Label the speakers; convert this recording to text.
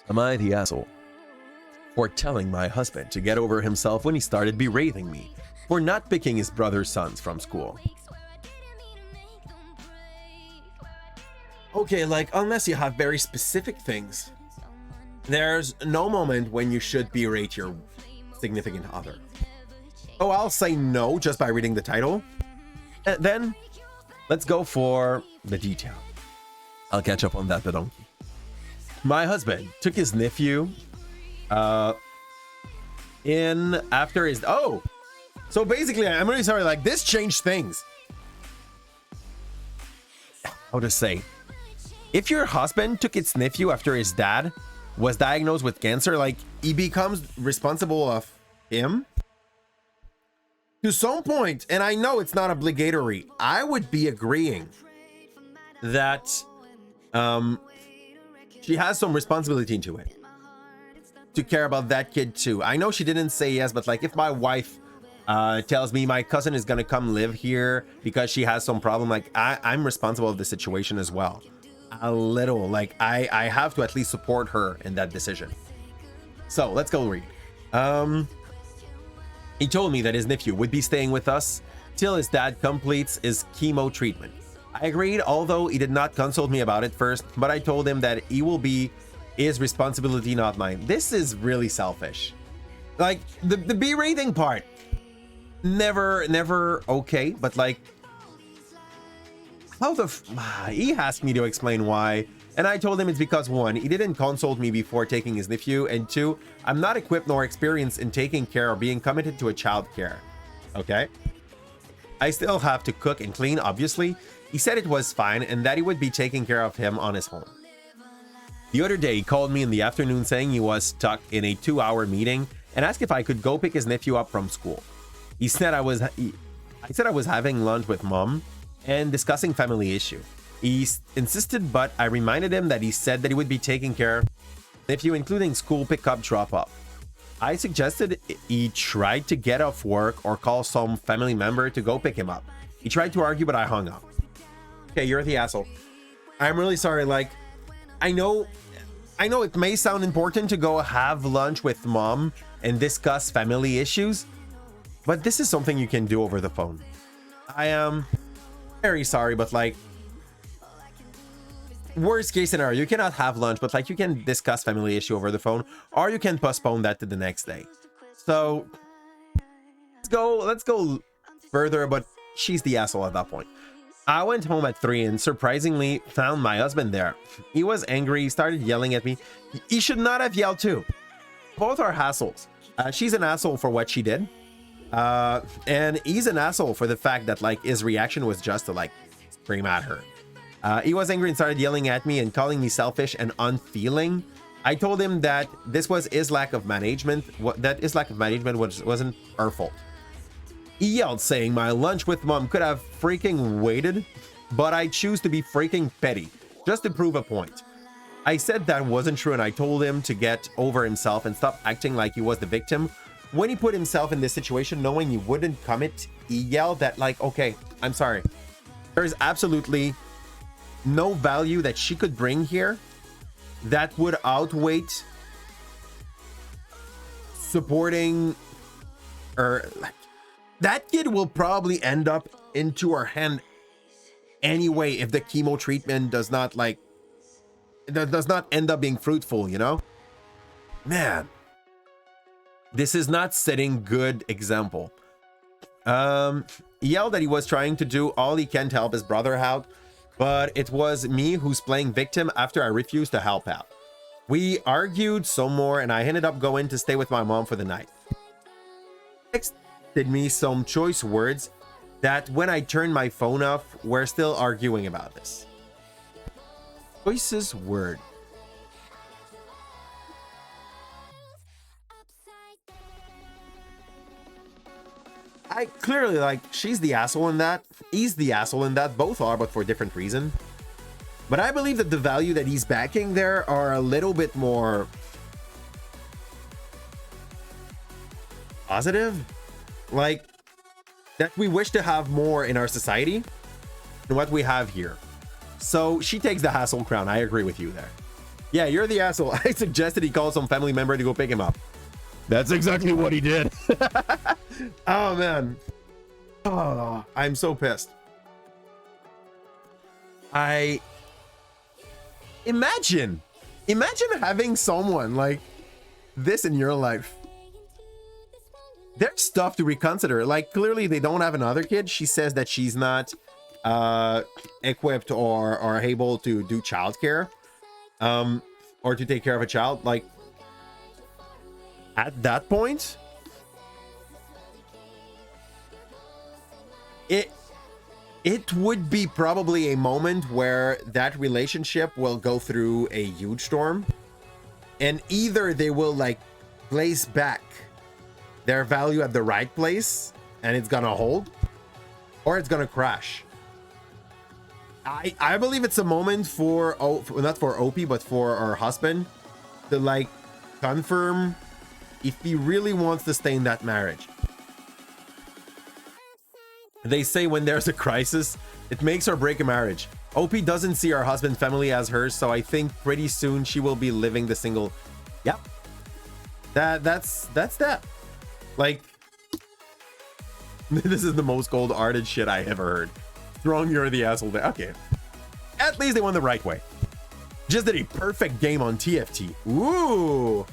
Speaker 1: Am I the asshole for telling my husband to get over himself when he started berating me for not picking his brother's sons from school? Okay, like, unless you have very specific things, there's no moment when you should berate your significant other. Oh, I'll say no just by reading the title. And then let's go for the detail. I'll catch up on that, the donkey. My husband took his nephew in after his... Oh! So basically, I'm really sorry, like, this changed things. How to say? If your husband took his nephew after his dad was diagnosed with cancer, like, he becomes responsible of him to some point, and I know it's not obligatory. I would be agreeing that she has some responsibility into it, to care about that kid too. I know she didn't say yes, but like, if my wife tells me my cousin is gonna come live here because she has some problem, like, I'm responsible of the situation as well. A little, like, I have to at least support her in that decision. So let's go read. He told me that his nephew would be staying with us till his dad completes his chemo treatment. I agreed, although he did not consult me about it first, but I told him that he will be his responsibility, not mine. This is really selfish. Like, the berating part, never okay, but like, how the he asked me to explain why, and I told him it's because, one, he didn't consult me before taking his nephew, and two, I'm not equipped nor experienced in taking care or being committed to a child care. Okay, I still have to cook and clean, obviously. He said it was fine and that he would be taking care of him on his own. The other day, he called me in the afternoon saying he was stuck in a 2-hour meeting and asked if I could go pick his nephew up from school. I said I was having lunch with mom and discussing family issue. He insisted, but I reminded him that he said that he would be taking care of nephew, including school pickup, drop off. I suggested he tried to get off work or call some family member to go pick him up. He tried to argue, but I hung up. Okay, you're the asshole. I'm really sorry. Like, I know it may sound important to go have lunch with mom and discuss family issues, but this is something you can do over the phone. I am very sorry, but like, worst case scenario, you cannot have lunch, but like, you can discuss family issue over the phone, or you can postpone that to the next day. So let's go further, but she's the asshole at that point. I went home at 3 and surprisingly found my husband there. He was angry. He started yelling at me. He should not have yelled too. Both are assholes. She's an asshole for what she did. And he's an asshole for the fact that like his reaction was just to like scream at her. He was angry and started yelling at me and calling me selfish and unfeeling. I told him that this was his lack of management, wasn't her fault. He yelled, saying my lunch with mom could have freaking waited, but I choose to be freaking petty, just to prove a point. I said that wasn't true and I told him to get over himself and stop acting like he was the victim. When he put himself in this situation, knowing he wouldn't commit, he yelled that like, okay, I'm sorry. There's absolutely no value that she could bring here that would outweigh supporting her. Like, that kid will probably end up into her hand anyway if the chemo treatment does not end up being fruitful, you know? Man, this is not setting good example. He yelled that he was trying to do all he can to help his brother out, but it was me who's playing victim after I refused to help out. We argued some more and I ended up going to stay with my mom for the night. Texted me some choice words that when I turned my phone off, we're still arguing about this. Choices word. I clearly, like, she's the asshole in that. He's the asshole in that. Both are, but for a different reason. But I believe that the value that he's backing there are a little bit more positive. Like, that we wish to have more in our society than what we have here. So she takes the hassle crown. I agree with you there. Yeah, you're the asshole. I suggested he call some family member to go pick him up. That's exactly what he did. Oh, man. Oh, I'm so pissed. Imagine having someone like this in your life. There's stuff to reconsider. Like, clearly they don't have another kid. She says that she's not equipped or able to do childcare, or to take care of a child. Like, at that point, it would be probably a moment where that relationship will go through a huge storm, and either they will like place back their value at the right place and it's gonna hold, or it's gonna crash. I believe it's a moment for, not for OP, but for our husband to like confirm if he really wants to stay in that marriage. They say when there's a crisis, it makes or break a marriage. OP doesn't see her husband's family as hers, so I think pretty soon she will be living the single. Yep. That's that. Like, this is the most cold-hearted shit I ever heard. Strong, you're the asshole there. Okay. At least they won the right way. Just did a perfect game on TFT. Ooh.